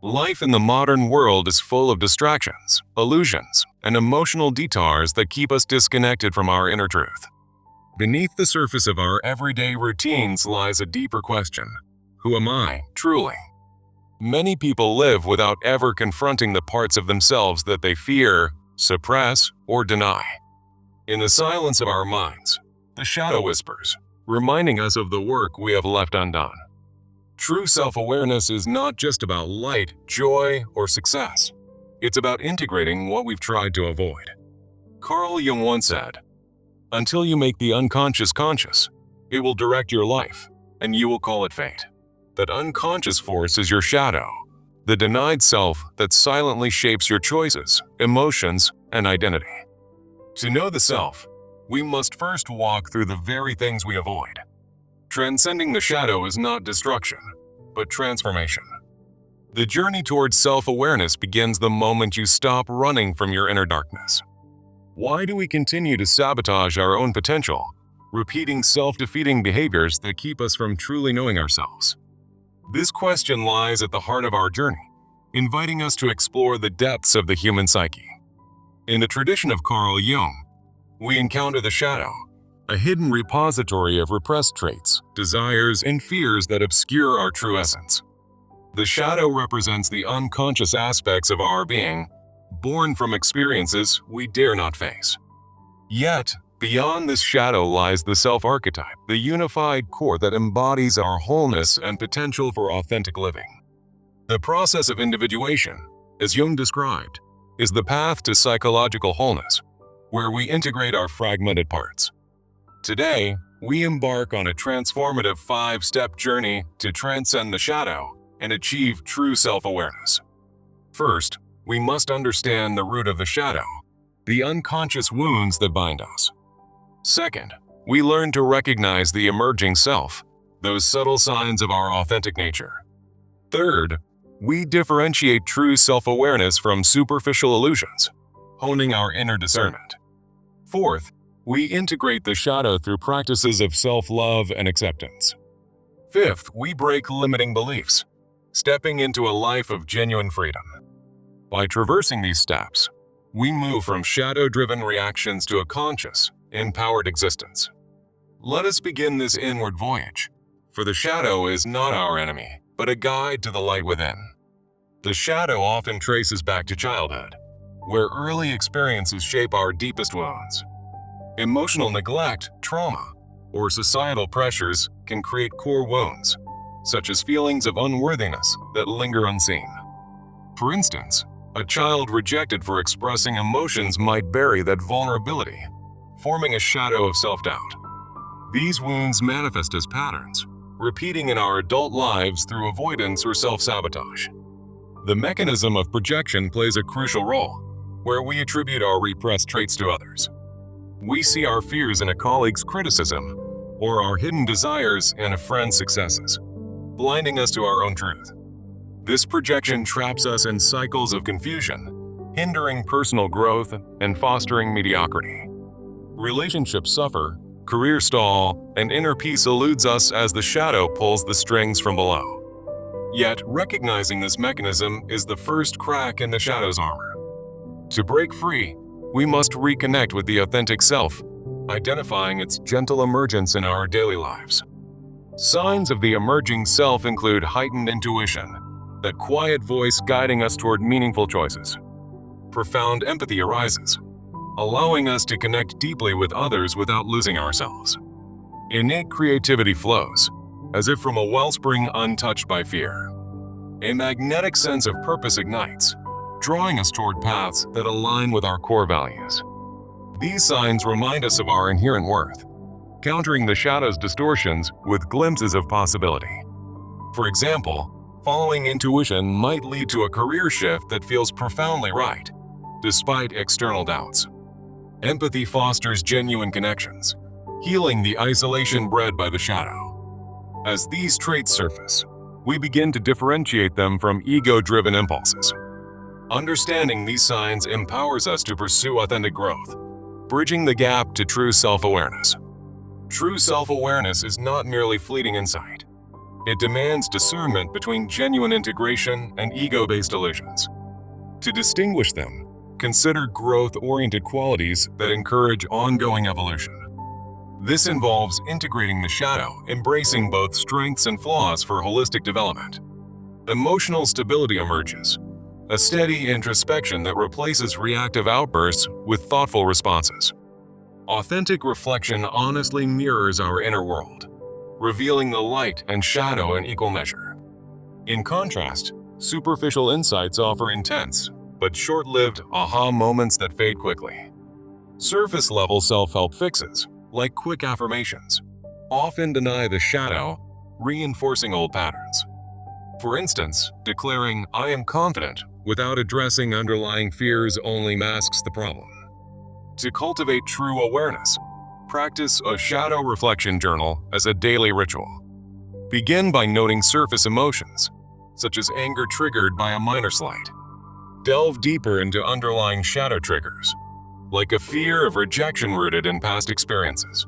Life in the modern world is full of distractions, illusions, and emotional detours that keep us disconnected from our inner truth. Beneath the surface of our everyday routines lies a deeper question: who am I, truly? Many people live without ever confronting the parts of themselves that they fear, suppress, or deny. In the silence of our minds, the shadow whispers, reminding us of the work we have left undone. True self-awareness is not just about light, joy, or success. It's about integrating what we've tried to avoid. Carl Jung once said, "Until you make the unconscious conscious, it will direct your life, and you will call it fate." That unconscious force is your shadow, the denied self that silently shapes your choices, emotions, and identity. To know the self, we must first walk through the very things we avoid. Transcending the shadow is not destruction, but transformation. The journey towards self-awareness begins the moment you stop running from your inner darkness. Why do we continue to sabotage our own potential, repeating self-defeating behaviors that keep us from truly knowing ourselves? This question lies at the heart of our journey, inviting us to explore the depths of the human psyche. In the tradition of Carl Jung, we encounter the shadow, a hidden repository of repressed traits, desires, and fears that obscure our true essence. The shadow represents the unconscious aspects of our being, born from experiences we dare not face. Yet, beyond this shadow lies the self-archetype, the unified core that embodies our wholeness and potential for authentic living. The process of individuation, as Jung described, is the path to psychological wholeness, where we integrate our fragmented parts. Today, we embark on a transformative 5-step journey to transcend the shadow and achieve true self-awareness. First, we must understand the root of the shadow, the unconscious wounds that bind us. Second, we learn to recognize the emerging self, those subtle signs of our authentic nature. Third, we differentiate true self-awareness from superficial illusions, honing our inner discernment. Fourth, we integrate the shadow through practices of self-love and acceptance. Fifth, we break limiting beliefs, stepping into a life of genuine freedom. By traversing these steps, we move from shadow-driven reactions to a conscious, empowered existence. Let us begin this inward voyage, for the shadow is not our enemy, but a guide to the light within. The shadow often traces back to childhood, where early experiences shape our deepest wounds. Emotional neglect, trauma, or societal pressures can create core wounds, such as feelings of unworthiness that linger unseen. For instance, a child rejected for expressing emotions might bury that vulnerability, forming a shadow of self-doubt. These wounds manifest as patterns, repeating in our adult lives through avoidance or self-sabotage. The mechanism of projection plays a crucial role, where we attribute our repressed traits to others. We see our fears in a colleague's criticism, or our hidden desires in a friend's successes, blinding us to our own truth. This projection traps us in cycles of confusion, hindering personal growth and fostering mediocrity. Relationships suffer, careers stall, and inner peace eludes us as the shadow pulls the strings from below. Yet, recognizing this mechanism is the first crack in the shadow's armor. To break free, we must reconnect with the authentic self, identifying its gentle emergence in our daily lives. Signs of the emerging self include heightened intuition, that quiet voice guiding us toward meaningful choices. Profound empathy arises, allowing us to connect deeply with others without losing ourselves. Innate creativity flows, as if from a wellspring untouched by fear. A magnetic sense of purpose ignites, drawing us toward paths that align with our core values. These signs remind us of our inherent worth, countering the shadow's distortions with glimpses of possibility. For example, following intuition might lead to a career shift that feels profoundly right, despite external doubts. Empathy fosters genuine connections, healing the isolation bred by the shadow. As these traits surface, we begin to differentiate them from ego-driven impulses. Understanding these signs empowers us to pursue authentic growth, bridging the gap to true self-awareness. True self-awareness is not merely fleeting insight. It demands discernment between genuine integration and ego-based illusions. To distinguish them, consider growth-oriented qualities that encourage ongoing evolution. This involves integrating the shadow, embracing both strengths and flaws for holistic development. Emotional stability emerges, a steady introspection that replaces reactive outbursts with thoughtful responses. Authentic reflection honestly mirrors our inner world, revealing the light and shadow in equal measure. In contrast, superficial insights offer intense, but short-lived aha moments that fade quickly. Surface-level self-help fixes, like quick affirmations, often deny the shadow, reinforcing old patterns. For instance, declaring, "I am confident," without addressing underlying fears only masks the problem. To cultivate true awareness, practice a shadow reflection journal as a daily ritual. Begin by noting surface emotions, such as anger triggered by a minor slight. Delve deeper into underlying shadow triggers, like a fear of rejection rooted in past experiences.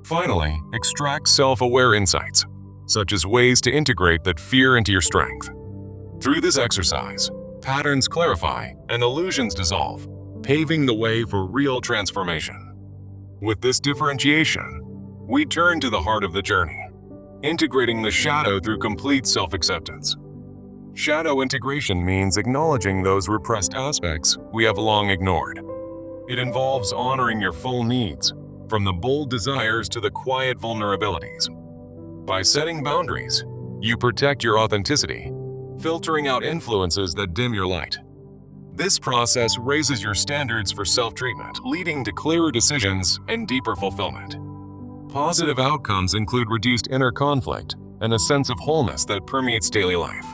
Finally, extract self-aware insights, such as ways to integrate that fear into your strength. Through this exercise, patterns clarify and illusions dissolve, paving the way for real transformation. With this differentiation, we turn to the heart of the journey, integrating the shadow through complete self-acceptance. Shadow integration means acknowledging those repressed aspects we have long ignored. It involves honoring your full needs, from the bold desires to the quiet vulnerabilities. By setting boundaries, you protect your authenticity, filtering out influences that dim your light. This process raises your standards for self-treatment, leading to clearer decisions and deeper fulfillment. Positive outcomes include reduced inner conflict and a sense of wholeness that permeates daily life.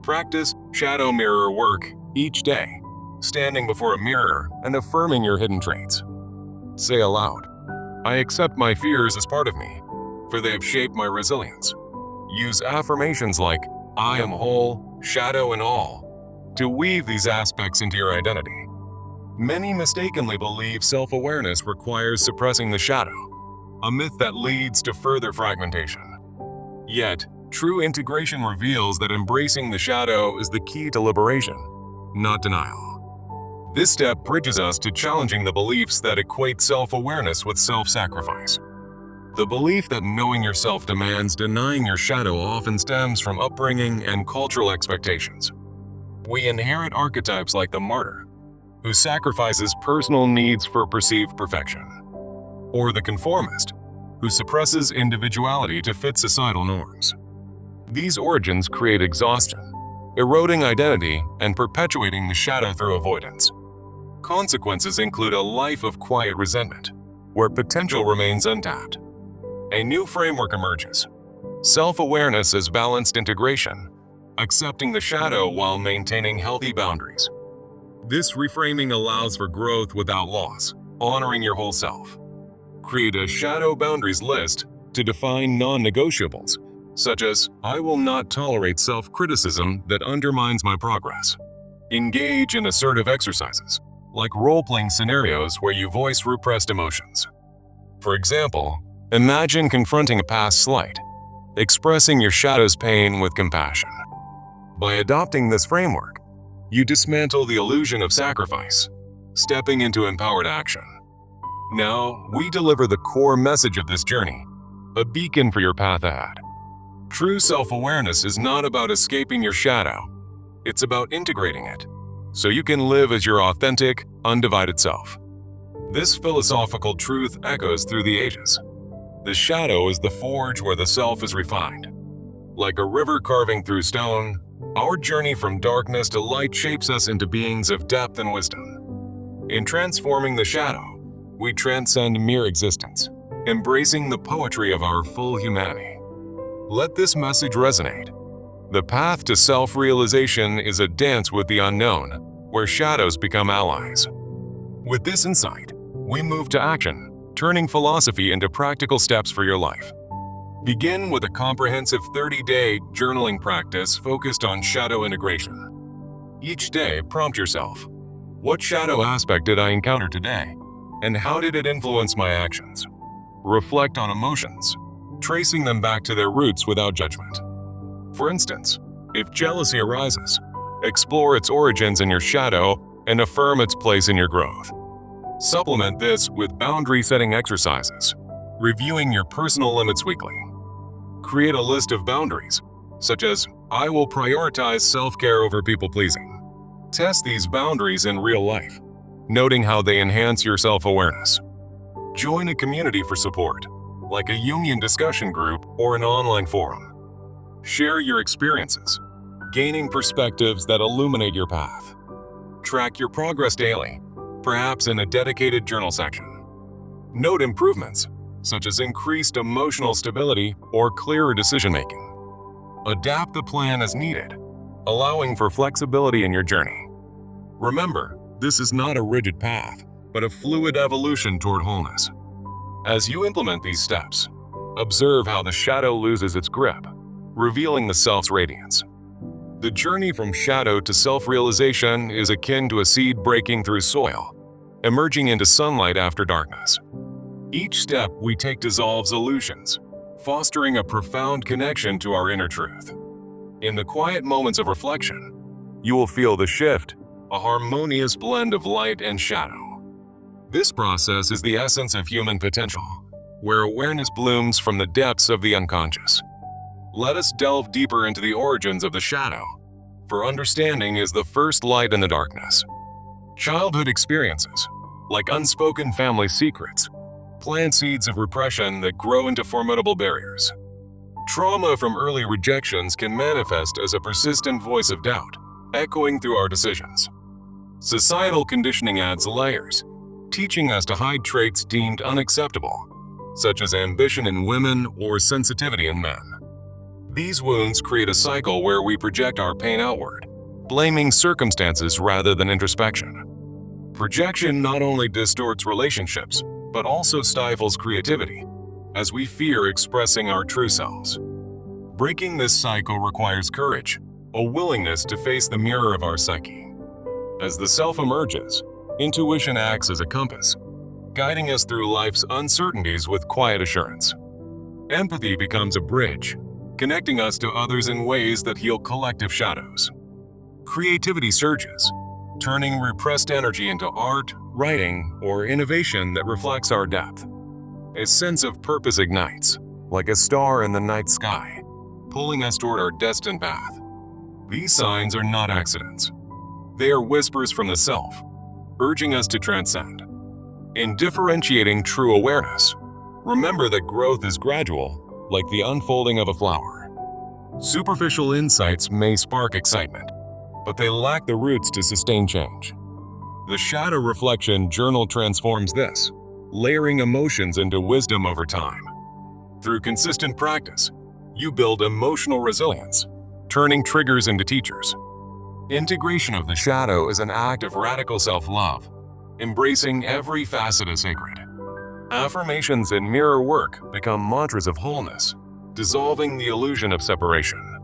Practice shadow mirror work each day, standing before a mirror and affirming your hidden traits. Say aloud, "I accept my fears as part of me, for they have shaped my resilience." Use affirmations like, "I am whole, shadow and all," to weave these aspects into your identity. Many mistakenly believe self-awareness requires suppressing the shadow, a myth that leads to further fragmentation. Yet, true integration reveals that embracing the shadow is the key to liberation, not denial. This step bridges us to challenging the beliefs that equate self-awareness with self-sacrifice. The belief that knowing yourself demands denying your shadow often stems from upbringing and cultural expectations. We inherit archetypes like the martyr, who sacrifices personal needs for perceived perfection, or the conformist, who suppresses individuality to fit societal norms. These origins create exhaustion, eroding identity and perpetuating the shadow through avoidance. Consequences include a life of quiet resentment, where potential remains untapped. A new framework emerges: self-awareness as balanced integration, accepting the shadow while maintaining healthy boundaries. This reframing allows for growth without loss, honoring your whole self. Create a shadow boundaries list to define non-negotiables, such as, "I will not tolerate self-criticism that undermines my progress." Engage in assertive exercises, like role-playing scenarios where you voice repressed emotions. For example, imagine confronting a past slight, expressing your shadow's pain with compassion. By adopting this framework, you dismantle the illusion of sacrifice, stepping into empowered action. Now, we deliver the core message of this journey, a beacon for your path ahead. True self-awareness is not about escaping your shadow. It's about integrating it, so you can live as your authentic, undivided self. This philosophical truth echoes through the ages. The shadow is the forge where the self is refined. Like a river carving through stone, our journey from darkness to light shapes us into beings of depth and wisdom. In transforming the shadow, we transcend mere existence, embracing the poetry of our full humanity. Let this message resonate. The path to self-realization is a dance with the unknown, where shadows become allies. With this insight, we move to action, turning philosophy into practical steps for your life. Begin with a comprehensive 30-day journaling practice focused on shadow integration. Each day, prompt yourself, what shadow aspect did I encounter today, and how did it influence my actions? Reflect on emotions, tracing them back to their roots without judgment. For instance, if jealousy arises, explore its origins in your shadow and affirm its place in your growth. Supplement this with boundary-setting exercises, reviewing your personal limits weekly. Create a list of boundaries, such as, I will prioritize self-care over people-pleasing. Test these boundaries in real life, noting how they enhance your self-awareness. Join a community for support, like a Jungian discussion group or an online forum. Share your experiences, gaining perspectives that illuminate your path. Track your progress daily, perhaps in a dedicated journal section. Note improvements, such as increased emotional stability or clearer decision-making. Adapt the plan as needed, allowing for flexibility in your journey. Remember, this is not a rigid path, but a fluid evolution toward wholeness. As you implement these steps, observe how the shadow loses its grip, revealing the self's radiance. The journey from shadow to self-realization is akin to a seed breaking through soil, emerging into sunlight after darkness. Each step we take dissolves illusions, fostering a profound connection to our inner truth. In the quiet moments of reflection, you will feel the shift, a harmonious blend of light and shadow. This process is the essence of human potential, where awareness blooms from the depths of the unconscious. Let us delve deeper into the origins of the shadow, for understanding is the first light in the darkness. Childhood experiences, like unspoken family secrets, plant seeds of repression that grow into formidable barriers. Trauma from early rejections can manifest as a persistent voice of doubt, echoing through our decisions. Societal conditioning adds layers, teaching us to hide traits deemed unacceptable, such as ambition in women or sensitivity in men. These wounds create a cycle where we project our pain outward, blaming circumstances rather than introspection. Projection not only distorts relationships, but also stifles creativity, as we fear expressing our true selves. Breaking this cycle requires courage, a willingness to face the mirror of our psyche. As the self emerges, intuition acts as a compass, guiding us through life's uncertainties with quiet assurance. Empathy becomes a bridge, connecting us to others in ways that heal collective shadows. Creativity surges, turning repressed energy into art, writing, or innovation that reflects our depth. A sense of purpose ignites, like a star in the night sky, pulling us toward our destined path. These signs are not accidents. They are whispers from the self, urging us to transcend. In differentiating true awareness, remember that growth is gradual, like the unfolding of a flower. Superficial insights may spark excitement, but they lack the roots to sustain change. The shadow reflection journal transforms this, layering emotions into wisdom over time. Through consistent practice, you build emotional resilience, turning triggers into teachers. Integration of the shadow is an act of radical self-love, embracing every facet as sacred. Affirmations and mirror work become mantras of wholeness, dissolving the illusion of separation.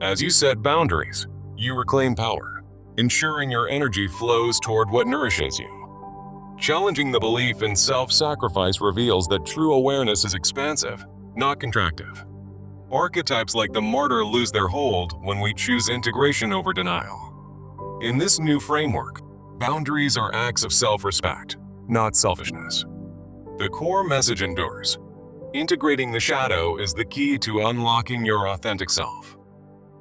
As you set boundaries, you reclaim power, ensuring your energy flows toward what nourishes you. Challenging the belief in self-sacrifice reveals that true awareness is expansive, not contractive. Archetypes like the martyr lose their hold when we choose integration over denial. In this new framework, boundaries are acts of self-respect, not selfishness. The core message endures. Integrating the shadow is the key to unlocking your authentic self.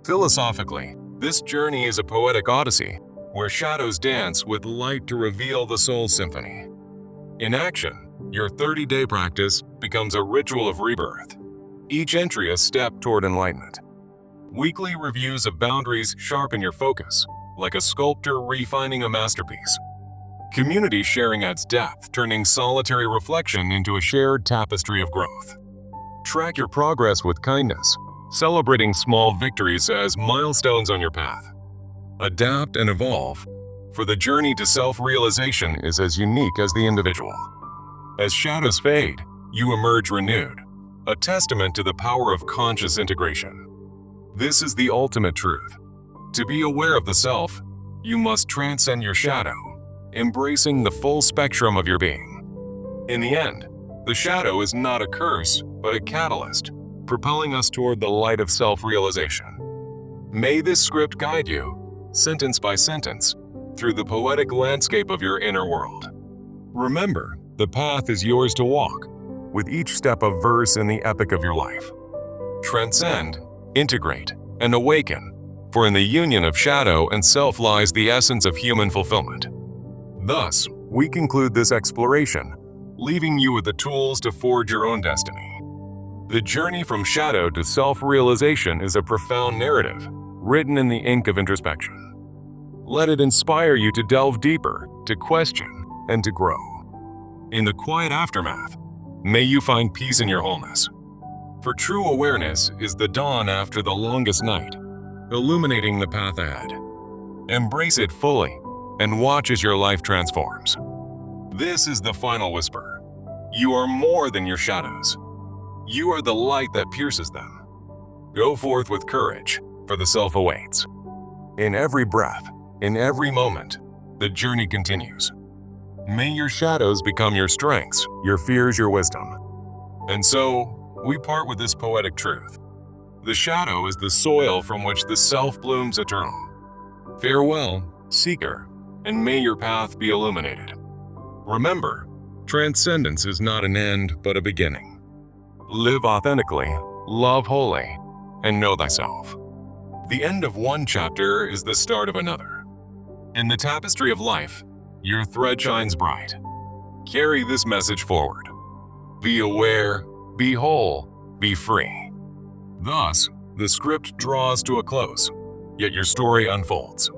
Philosophically, this journey is a poetic odyssey where shadows dance with light to reveal the soul's symphony. In action, your 30-day practice becomes a ritual of rebirth, each entry a step toward enlightenment. Weekly reviews of boundaries sharpen your focus, like a sculptor refining a masterpiece. Community sharing adds depth, turning solitary reflection into a shared tapestry of growth. Track your progress with kindness, celebrating small victories as milestones on your path. Adapt and evolve, for the journey to self-realization is as unique as the individual. As shadows fade, you emerge renewed, a testament to the power of conscious integration. This is the ultimate truth. To be aware of the self, you must transcend your shadow, embracing the full spectrum of your being. In the end, The shadow is not a curse, but a catalyst, propelling us toward the light of self-realization. May this script guide you, sentence by sentence, through the poetic landscape of your inner world. Remember, the path is yours to walk, with each step a verse in the epic of your life. Transcend, integrate, and awaken, for in the union of shadow and self lies the essence of human fulfillment. Thus, we conclude this exploration, leaving you with the tools to forge your own destiny. The journey from shadow to self-realization is a profound narrative, written in the ink of introspection. Let it inspire you to delve deeper, to question, and to grow. In the quiet aftermath, may you find peace in your wholeness. For true awareness is the dawn after the longest night, illuminating the path ahead. Embrace it fully, and watch as your life transforms. This is the final whisper. You are more than your shadows. You are the light that pierces them. Go forth with courage, for the self awaits. In every breath, in every moment, the journey continues. May your shadows become your strengths, your fears your wisdom. And so, we part with this poetic truth. The shadow is the soil from which the self blooms eternal. Farewell, seeker, and may your path be illuminated. Remember, transcendence is not an end but a beginning. Live authentically, love wholly, and know thyself. The end of one chapter is the start of another. In the tapestry of life, your thread shines bright. Carry this message forward. Be aware, be whole, be free. Thus, the script draws to a close, yet your story unfolds.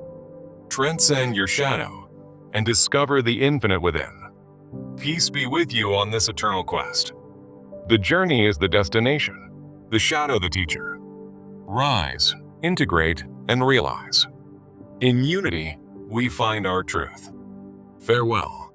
Transcend your shadow and discover the infinite within. Peace be with you on this eternal quest. The journey is the destination, the shadow the teacher. Rise, integrate, and realize. In unity, we find our truth. Farewell.